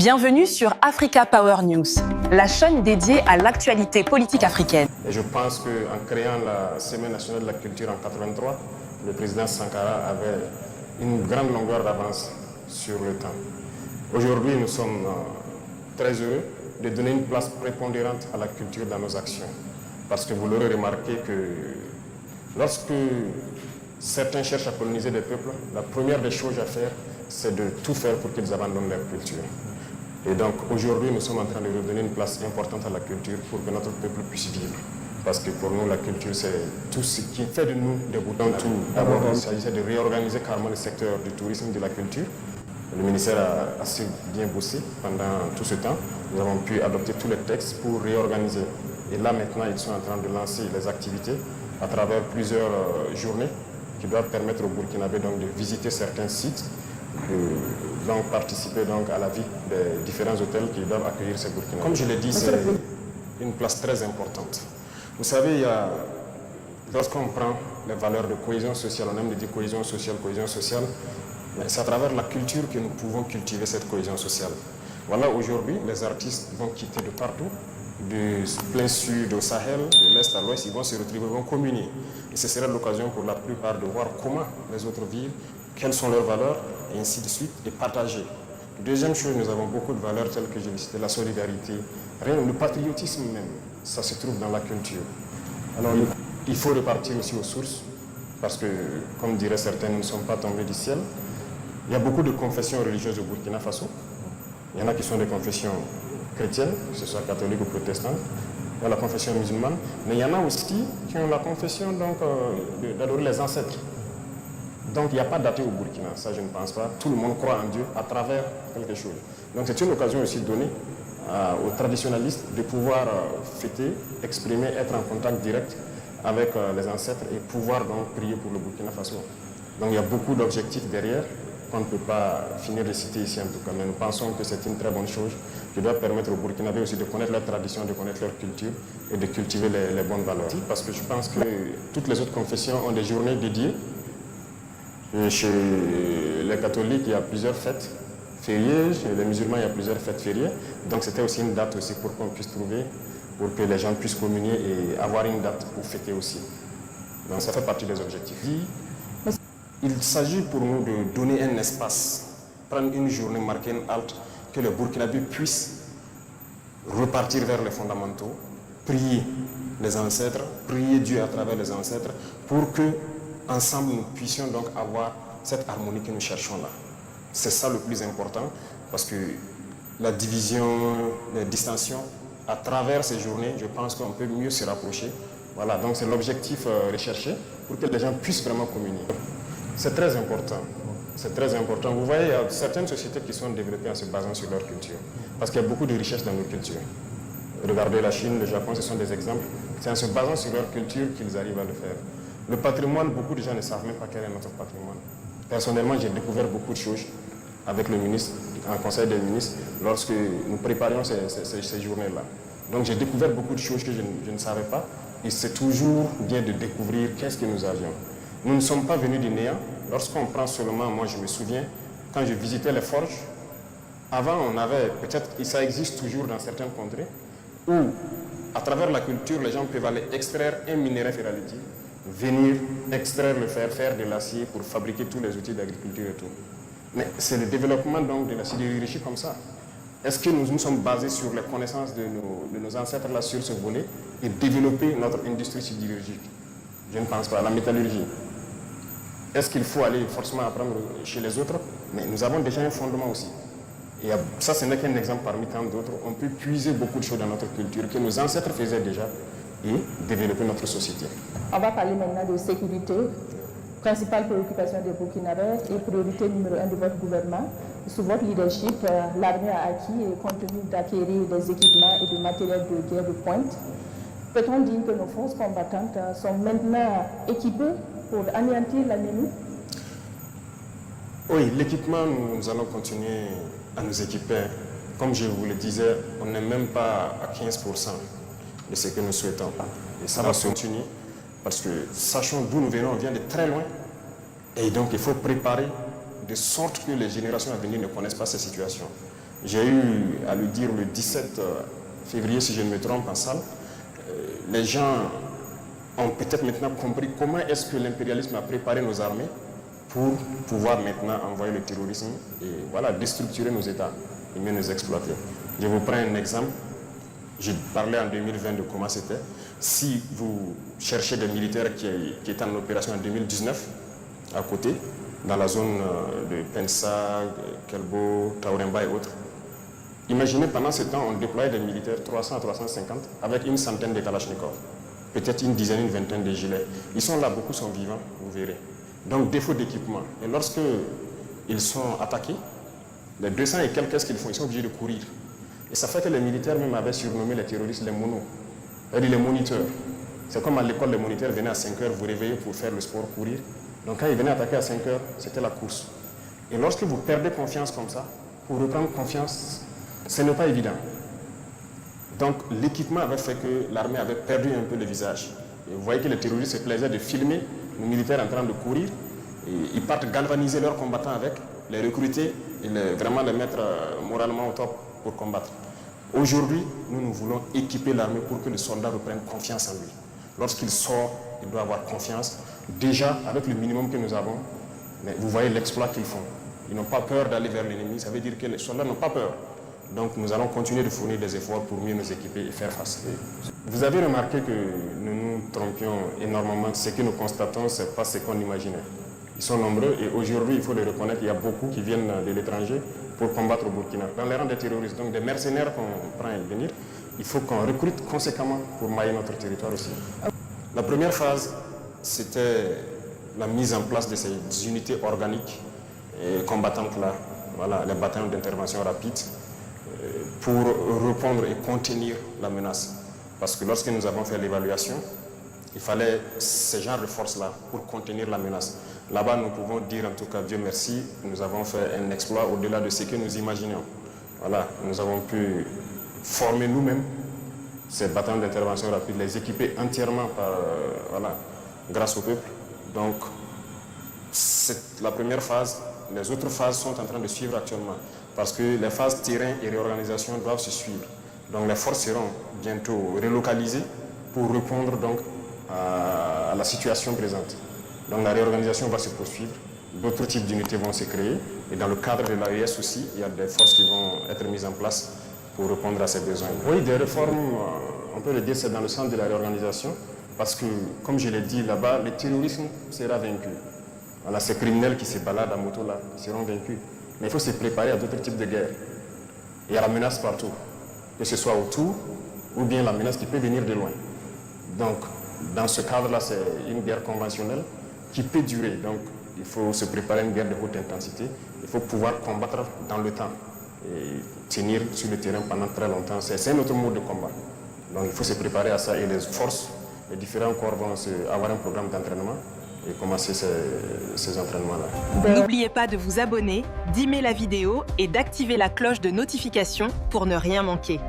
Bienvenue sur Africa Power News, la chaîne dédiée à l'actualité politique africaine. Et je pense qu'en créant la Semaine nationale de la culture en 1983, le président Sankara avait une grande longueur d'avance sur le temps. Aujourd'hui, nous sommes très heureux de donner une place prépondérante à la culture dans nos actions. Parce que vous l'aurez remarqué que lorsque certains cherchent à coloniser des peuples, la première des choses à faire, c'est de tout faire pour qu'ils abandonnent leur culture. Et donc aujourd'hui, nous sommes en train de redonner une place importante à la culture pour que notre peuple puisse vivre. Parce que pour nous, la culture, c'est tout ce qui fait de nous des boutons. D'abord, il s'agissait de réorganiser carrément le secteur du tourisme et de la culture. Le ministère a assez bien bossé pendant tout ce temps. Nous avons pu adopter tous les textes pour réorganiser. Et là, maintenant, ils sont en train de lancer les activités à travers plusieurs journées qui doivent permettre aux Burkinabés donc, de visiter certains sites, de participer donc, à la vie des différents hôtels qui doivent accueillir ces Burkinabés. Comme je l'ai dit, c'est une place très importante. Vous savez, lorsqu'on prend les valeurs de cohésion sociale, on aime dire cohésion sociale, c'est à travers la culture que nous pouvons cultiver cette cohésion sociale. Voilà, aujourd'hui, les artistes vont quitter de partout, du plein sud au Sahel, de l'est à l'ouest, ils vont se retrouver, ils vont communier. Et ce sera l'occasion pour la plupart de voir comment les autres vivent, quelles sont leurs valeurs, et ainsi de suite, et partager. Deuxième chose, nous avons beaucoup de valeurs telles que je l'ai cité, la solidarité, le patriotisme même, ça se trouve dans la culture. Alors, il faut repartir aussi aux sources, parce que, comme diraient certains, nous ne sommes pas tombés du ciel. Il y a beaucoup de confessions religieuses au Burkina Faso. Il y en a qui sont des confessions chrétiennes, que ce soit catholiques ou protestantes. Il y a la confession musulmane. Mais il y en a aussi qui ont la confession d'adorer les ancêtres. Donc il n'y a pas d'athée au Burkina, ça je ne pense pas. Tout le monde croit en Dieu à travers quelque chose. Donc c'est une occasion aussi donnée aux traditionalistes de pouvoir fêter, exprimer, être en contact direct avec les ancêtres et pouvoir donc prier pour le Burkina Faso. Donc il y a beaucoup d'objectifs derrière qu'on ne peut pas finir de citer ici en tout cas, mais nous pensons que c'est une très bonne chose qui doit permettre aux Burkinabés aussi de connaître leur tradition, de connaître leur culture et de cultiver les bonnes valeurs. Parce que je pense que toutes les autres confessions ont des journées dédiées. Et chez les catholiques, il y a plusieurs fêtes fériées, chez les musulmans, il y a plusieurs fêtes fériées. Donc c'était aussi une date aussi pour qu'on puisse trouver, pour que les gens puissent communier et avoir une date pour fêter aussi. Donc ça fait partie des objectifs. Il s'agit pour nous de donner un espace, prendre une journée, marquer une halte, que les Burkinabés puissent repartir vers les fondamentaux, prier les ancêtres, prier Dieu à travers les ancêtres, pour que ensemble nous puissions donc avoir cette harmonie que nous cherchons là. C'est ça le plus important, parce que la division, les distensions, à travers ces journées, je pense qu'on peut mieux se rapprocher. Voilà, donc c'est l'objectif recherché pour que les gens puissent vraiment communier. C'est très important. C'est très important. Vous voyez, il y a certaines sociétés qui sont développées en se basant sur leur culture. Parce qu'il y a beaucoup de richesses dans nos cultures. Regardez la Chine, le Japon, ce sont des exemples. C'est en se basant sur leur culture qu'ils arrivent à le faire. Le patrimoine, beaucoup de gens ne savent même pas quel est notre patrimoine. Personnellement, j'ai découvert beaucoup de choses avec le ministre, en conseil des ministres, lorsque nous préparions ces journées-là. Donc j'ai découvert beaucoup de choses que je ne savais pas. Et c'est toujours bien de découvrir qu'est-ce que nous avions. Nous ne sommes pas venus du néant. Lorsqu'on prend seulement, moi je me souviens, quand je visitais les forges, avant on avait, peut-être ça existe toujours dans certaines contrées, où à travers la culture, les gens peuvent aller extraire un minerai ferraillite, venir extraire le fer, faire de l'acier pour fabriquer tous les outils d'agriculture et tout. Mais c'est le développement donc de la sidérurgie comme ça. Est-ce que nous nous sommes basés sur les connaissances de nos ancêtres là sur ce volet et développer notre industrie sidérurgique? Je ne pense pas. La métallurgie. Est-ce qu'il faut aller forcément apprendre chez les autres? Mais nous avons déjà un fondement aussi. Et ça, ce n'est qu'un exemple parmi tant d'autres. On peut puiser beaucoup de choses dans notre culture que nos ancêtres faisaient déjà et développer notre société. On va parler maintenant de sécurité, principale préoccupation des Burkinabés et priorité numéro 1 de votre gouvernement. Sous votre leadership, l'armée a acquis et continue d'acquérir des équipements et du matériel de guerre de pointe. Peut-on dire que nos forces combattantes sont maintenant équipées pour anéantir l'ennemi? Oui, l'équipement, nous allons continuer à nous équiper. Comme je vous le disais, on n'est même pas à 15% de ce que nous souhaitons. Et ça va se continuer parce que sachons d'où nous venons, on vient de très loin. Et donc il faut préparer de sorte que les générations à venir ne connaissent pas ces situations. J'ai eu à le dire le 17 février, si je ne me trompe, en salle. Les gens ont peut-être maintenant compris comment est-ce que l'impérialisme a préparé nos armées pour pouvoir maintenant envoyer le terrorisme et voilà, déstructurer nos États et mieux nous exploiter. Je vous prends un exemple. J'ai parlé en 2020 de comment c'était. Si vous cherchez des militaires qui étaient en opération en 2019, à côté, dans la zone de Pensa, Kelbo, Tauremba et autres, imaginez pendant ce temps, on déployait des militaires 300 à 350 avec une centaine de Kalachnikov, peut-être une dizaine, une vingtaine de gilets. Ils sont là, beaucoup sont vivants, vous verrez. Donc défaut d'équipement. Et lorsque ils sont attaqués, les 200 et quelques, qu'est-ce qu'ils font? Ils sont obligés de courir. Et ça fait que les militaires même avaient surnommé les terroristes les monos, c'est-à-dire les moniteurs. C'est comme à l'école, les moniteurs venaient à 5 heures vous réveiller pour faire le sport, courir. Donc quand ils venaient attaquer à 5 heures, c'était la course. Et lorsque vous perdez confiance comme ça, pour reprendre confiance, ce n'est pas évident. Donc l'équipement avait fait que l'armée avait perdu un peu le visage. Et vous voyez que les terroristes se plaisaient de filmer les militaires en train de courir. Et ils partent galvaniser leurs combattants avec, les recruter et vraiment les mettre moralement au top pour combattre. Aujourd'hui, nous voulons équiper l'armée pour que le soldat reprenne confiance en lui. Lorsqu'il sort, il doit avoir confiance. Déjà, avec le minimum que nous avons, mais vous voyez l'exploit qu'ils font. Ils n'ont pas peur d'aller vers l'ennemi, ça veut dire que les soldats n'ont pas peur. Donc nous allons continuer de fournir des efforts pour mieux nous équiper et faire face. Vous avez remarqué que nous nous trompions énormément. Ce que nous constatons, ce n'est pas ce qu'on imaginait. Ils sont nombreux et aujourd'hui, il faut le reconnaître, il y a beaucoup qui viennent de l'étranger pour combattre au Burkina. Dans les rangs des terroristes, donc des mercenaires qu'on prend à venir, il faut qu'on recrute conséquemment pour mailler notre territoire aussi. La première phase, c'était la mise en place de ces unités organiques et combattantes là, voilà, les bataillons d'intervention rapide, pour répondre et contenir la menace. Parce que lorsque nous avons fait l'évaluation, il fallait ce genre de force-là pour contenir la menace. Là-bas, nous pouvons dire, en tout cas, Dieu merci, nous avons fait un exploit au-delà de ce que nous imaginions. Voilà, nous avons pu former nous-mêmes ces bataillons d'intervention rapide, les équiper entièrement voilà, grâce au peuple. Donc, c'est la première phase. Les autres phases sont en train de suivre actuellement parce que les phases terrain et réorganisation doivent se suivre. Donc, les forces seront bientôt relocalisées pour répondre donc, à la situation présente. Donc la réorganisation va se poursuivre, d'autres types d'unités vont se créer et dans le cadre de l'AES aussi, il y a des forces qui vont être mises en place pour répondre à ces besoins. Oui, des réformes, on peut le dire, c'est dans le sens de la réorganisation parce que, comme je l'ai dit là-bas, le terrorisme sera vaincu. Voilà, ces criminels qui se baladent à moto là, ils seront vaincus. Mais il faut se préparer à d'autres types de guerres. Il y a la menace partout, que ce soit autour ou bien la menace qui peut venir de loin. Donc, dans ce cadre-là, c'est une guerre conventionnelle qui peut durer. Donc, il faut se préparer à une guerre de haute intensité. Il faut pouvoir combattre dans le temps et tenir sur le terrain pendant très longtemps. C'est un autre mode de combat. Donc, il faut se préparer à ça et les forces, les différents corps vont avoir un programme d'entraînement et commencer ces entraînements-là. N'oubliez pas de vous abonner, d'aimer la vidéo et d'activer la cloche de notification pour ne rien manquer.